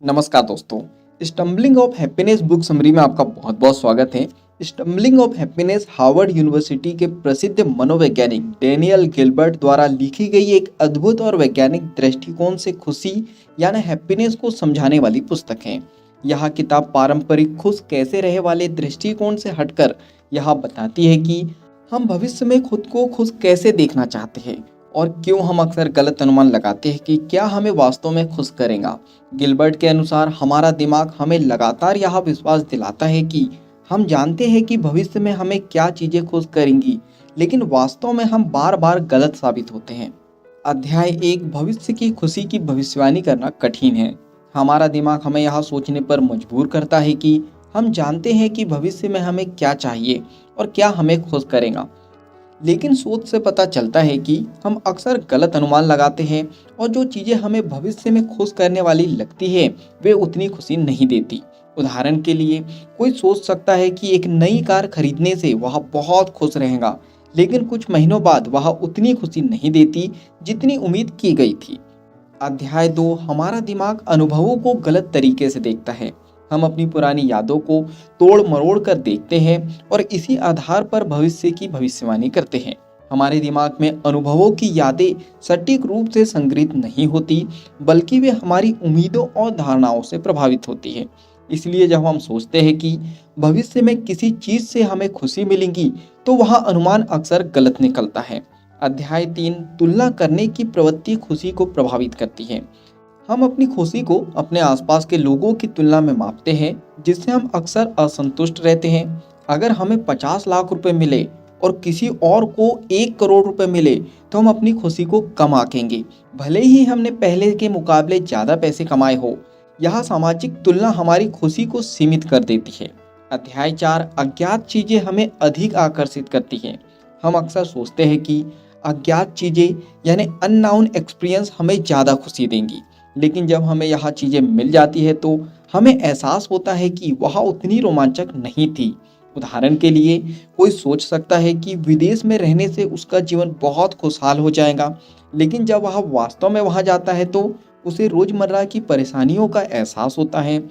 नमस्कार दोस्तों। Stumbling of happiness book summary में आपका बहुत बहुत स्वागत है। Stumbling of happiness Harvard university के प्रसिद्ध मनोवैज्ञानिक डेनियल गिलबर्ट द्वारा लिखी गई एक अद्भुत और वैज्ञानिक दृष्टिकोण से खुशी यानी हैप्पीनेस को समझाने वाली पुस्तक है। यह किताब पारंपरिक खुश कैसे रहे वाले दृष्टिकोण से हटकर यह बताती है कि हम भविष्य में खुद को खुश कैसे देखना चाहते हैं और क्यों हम अक्सर गलत अनुमान लगाते हैं कि क्या हमें वास्तव में खुश करेगा। गिलबर्ट के अनुसार हमारा दिमाग हमें लगातार यह विश्वास दिलाता है कि हम जानते हैं कि भविष्य में हमें क्या चीजें खुश करेंगी, लेकिन वास्तव में हम बार बार गलत साबित होते हैं। अध्याय 1 भविष्य की खुशी की भविष्यवाणी करना कठिन है। हमारा दिमाग हमें यह सोचने पर मजबूर करता है कि हम जानते हैं कि भविष्य में हमें क्या चाहिए और क्या हमें खुश करेगा, लेकिन शोध से पता चलता है कि हम अक्सर गलत अनुमान लगाते हैं और जो चीज़ें हमें भविष्य में खुश करने वाली लगती है वे उतनी खुशी नहीं देती। उदाहरण के लिए कोई सोच सकता है कि एक नई कार खरीदने से वह बहुत खुश रहेगा, लेकिन कुछ महीनों बाद वह उतनी खुशी नहीं देती जितनी उम्मीद की गई थी। अध्याय 2 हमारा दिमाग अनुभवों को गलत तरीके से देखता है। हम अपनी पुरानी यादों को तोड़ मरोड़ कर देखते हैं और इसी आधार पर भविष्य की भविष्यवाणी करते हैं। हमारे दिमाग में अनुभवों की यादें सटीक रूप से संग्रहित नहीं होती, बल्कि वे हमारी उम्मीदों और धारणाओं से प्रभावित होती है। इसलिए जब हम सोचते हैं कि भविष्य में किसी चीज से हमें खुशी मिलेगी, तो वह अनुमान अक्सर गलत निकलता है। अध्याय 3 तुलना करने की प्रवृत्ति खुशी को प्रभावित करती है। हम अपनी खुशी को अपने आसपास के लोगों की तुलना में मापते हैं, जिससे हम अक्सर असंतुष्ट रहते हैं। अगर हमें 50 लाख रुपए मिले और किसी और को 1 करोड़ रुपए मिले, तो हम अपनी खुशी को कम आंकेंगे, भले ही हमने पहले के मुकाबले ज़्यादा पैसे कमाए हो। यह सामाजिक तुलना हमारी खुशी को सीमित कर देती है। अध्याय 4 अज्ञात चीज़ें हमें अधिक आकर्षित करती हैं। हम अक्सर सोचते हैं कि अज्ञात चीज़ें यानी अननोन एक्सपीरियंस हमें ज़्यादा खुशी देंगी, लेकिन जब हमें यह चीज़ें मिल जाती है तो हमें एहसास होता है कि वह उतनी रोमांचक नहीं थी। उदाहरण के लिए कोई सोच सकता है कि विदेश में रहने से उसका जीवन बहुत खुशहाल हो जाएगा, लेकिन जब वह वास्तव में वहाँ जाता है तो उसे रोज़मर्रा की परेशानियों का एहसास होता है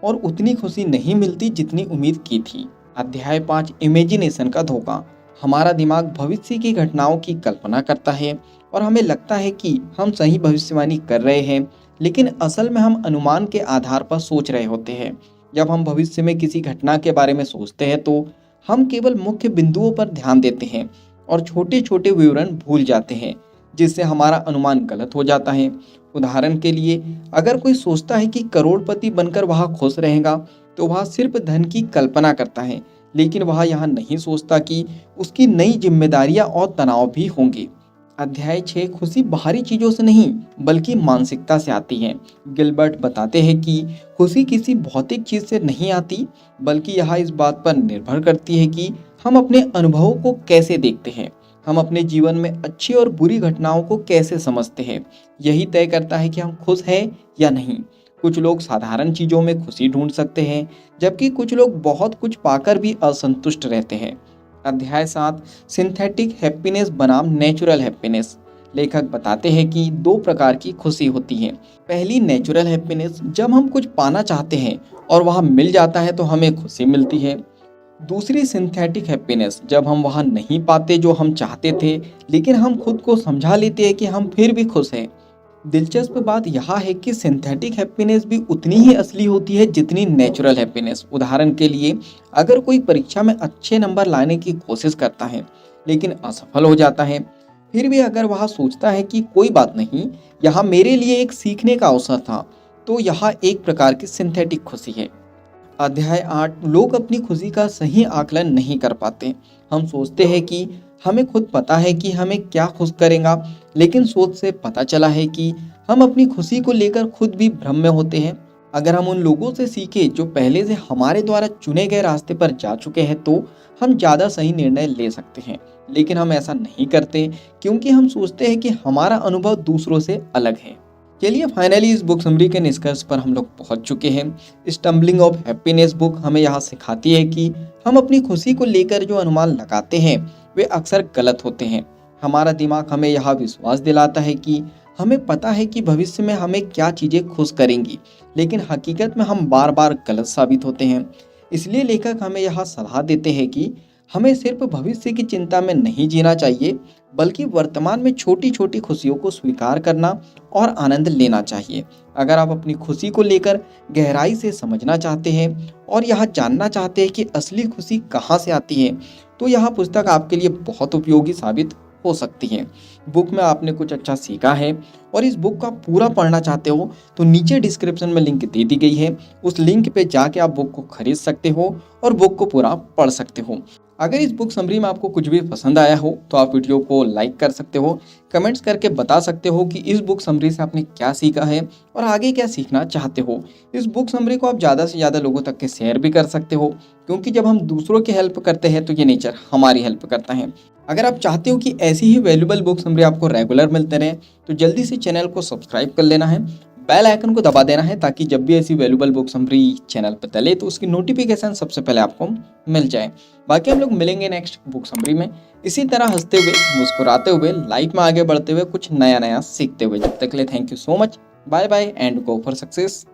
और उतनी खुशी नहीं मिलती जितनी उम्मीद की थी। अध्याय 5 इमेजिनेशन का धोखा। हमारा दिमाग भविष्य की घटनाओं की कल्पना करता है और हमें लगता है कि हम सही भविष्यवाणी कर रहे हैं, लेकिन असल में हम अनुमान के आधार पर सोच रहे होते हैं। जब हम भविष्य में किसी घटना के बारे में सोचते हैं तो हम केवल मुख्य बिंदुओं पर ध्यान देते हैं और छोटे छोटे विवरण भूल जाते हैं, जिससे हमारा अनुमान गलत हो जाता है। उदाहरण के लिए अगर कोई सोचता है कि करोड़पति बनकर वह खुश रहेगा, तो वह सिर्फ धन की कल्पना करता है, लेकिन वह यह नहीं सोचता कि उसकी नई जिम्मेदारियां और तनाव भी होंगे। अध्याय 6 खुशी बाहरी चीजों से नहीं बल्कि मानसिकता से आती है। गिलबर्ट बताते हैं कि खुशी किसी भौतिक चीज से नहीं आती, बल्कि यह इस बात पर निर्भर करती है कि हम अपने अनुभवों को कैसे देखते हैं। हम अपने जीवन में अच्छी और बुरी घटनाओं को कैसे समझते हैं, यही तय करता है कि हम खुश हैं या नहीं। कुछ लोग साधारण चीजों में खुशी ढूंढ सकते हैं, जबकि कुछ लोग बहुत कुछ पाकर भी असंतुष्ट रहते हैं। अध्याय 7 सिंथेटिक हैप्पीनेस बनाम नेचुरल हैप्पीनेस। लेखक बताते हैं कि 2 प्रकार की खुशी होती है। पहली नेचुरल हैप्पीनेस, जब हम कुछ पाना चाहते हैं और वह मिल जाता है तो हमें खुशी मिलती है। दूसरी सिंथेटिक हैप्पीनेस, जब हम वह नहीं पाते जो हम चाहते थे, लेकिन हम खुद को समझा लेते हैं कि हम फिर भी खुश हैं। दिलचस्प बात यह है कि सिंथेटिक हैप्पीनेस भी उतनी ही असली होती है जितनी नेचुरल हैप्पीनेस। उदाहरण के लिए अगर कोई परीक्षा में अच्छे नंबर लाने की कोशिश करता है लेकिन असफल हो जाता है, फिर भी अगर वह सोचता है कि कोई बात नहीं, यह मेरे लिए एक सीखने का अवसर था, तो यह एक प्रकार की सिंथेटिक खुशी है। अध्याय 8 लोग अपनी खुशी का सही आकलन नहीं कर पाते। हम सोचते हैं कि हमें खुद पता है कि हमें क्या खुश करेगा, लेकिन शोध से पता चला है कि हम अपनी खुशी को लेकर खुद भी भ्रम में होते हैं। अगर हम उन लोगों से सीखें जो पहले से हमारे द्वारा चुने गए रास्ते पर जा चुके हैं, तो हम ज़्यादा सही निर्णय ले सकते हैं, लेकिन हम ऐसा नहीं करते क्योंकि हम सोचते हैं कि हमारा अनुभव दूसरों से अलग है। चलिए फाइनली इस बुक समरी के निष्कर्ष पर हम लोग पहुंच चुके हैं। स्टम्बलिंग ऑफ हैप्पीनेस बुक हमें यहाँ सिखाती है कि हम अपनी खुशी को लेकर जो अनुमान लगाते हैं वे अक्सर गलत होते हैं। हमारा दिमाग हमें यह विश्वास दिलाता है कि हमें पता है कि भविष्य में हमें क्या चीज़ें खुश करेंगी, लेकिन हकीकत में हम बार बार गलत साबित होते हैं। इसलिए लेखक हमें यह सलाह देते हैं कि हमें सिर्फ भविष्य की चिंता में नहीं जीना चाहिए, बल्कि वर्तमान में छोटी छोटी खुशियों को स्वीकार करना और आनंद लेना चाहिए। अगर आप अपनी खुशी को लेकर गहराई से समझना चाहते हैं और यह जानना चाहते हैं कि असली खुशी कहाँ से आती है, तो यह पुस्तक आपके लिए बहुत उपयोगी साबित हो सकती है। बुक में आपने कुछ अच्छा सीखा है और इस बुक का पूरा पढ़ना चाहते हो, तो नीचे डिस्क्रिप्शन में लिंक दे दी गई है। उस लिंक पे जाके आप बुक को खरीद सकते हो और बुक को पूरा पढ़ सकते हो। अगर इस बुक समरी में आपको कुछ भी पसंद आया हो तो आप वीडियो को लाइक कर सकते हो, कमेंट्स करके बता सकते हो कि इस बुक समरी से आपने क्या सीखा है और आगे क्या सीखना चाहते हो। इस बुक समरी को आप ज़्यादा से ज़्यादा लोगों तक के शेयर भी कर सकते हो, क्योंकि जब हम दूसरों की हेल्प करते हैं तो ये नेचर हमारी हेल्प करता है। अगर आप चाहते हो कि ऐसी ही वैल्यूबल बुक समरी आपको रेगुलर मिलते रहे, तो जल्दी से चैनल को सब्सक्राइब कर लेना है, बेल आइकन को दबा देना है, ताकि जब भी ऐसी वैल्यूबल बुक समरी चैनल पर डले तो उसकी नोटिफिकेशन सबसे पहले आपको मिल जाए। बाकी हम लोग मिलेंगे नेक्स्ट बुक समरी में, इसी तरह हंसते हुए, मुस्कुराते हुए, लाइफ में आगे बढ़ते हुए, कुछ नया नया सीखते हुए। जब तक के लिए thank you so much, bye bye and go for success.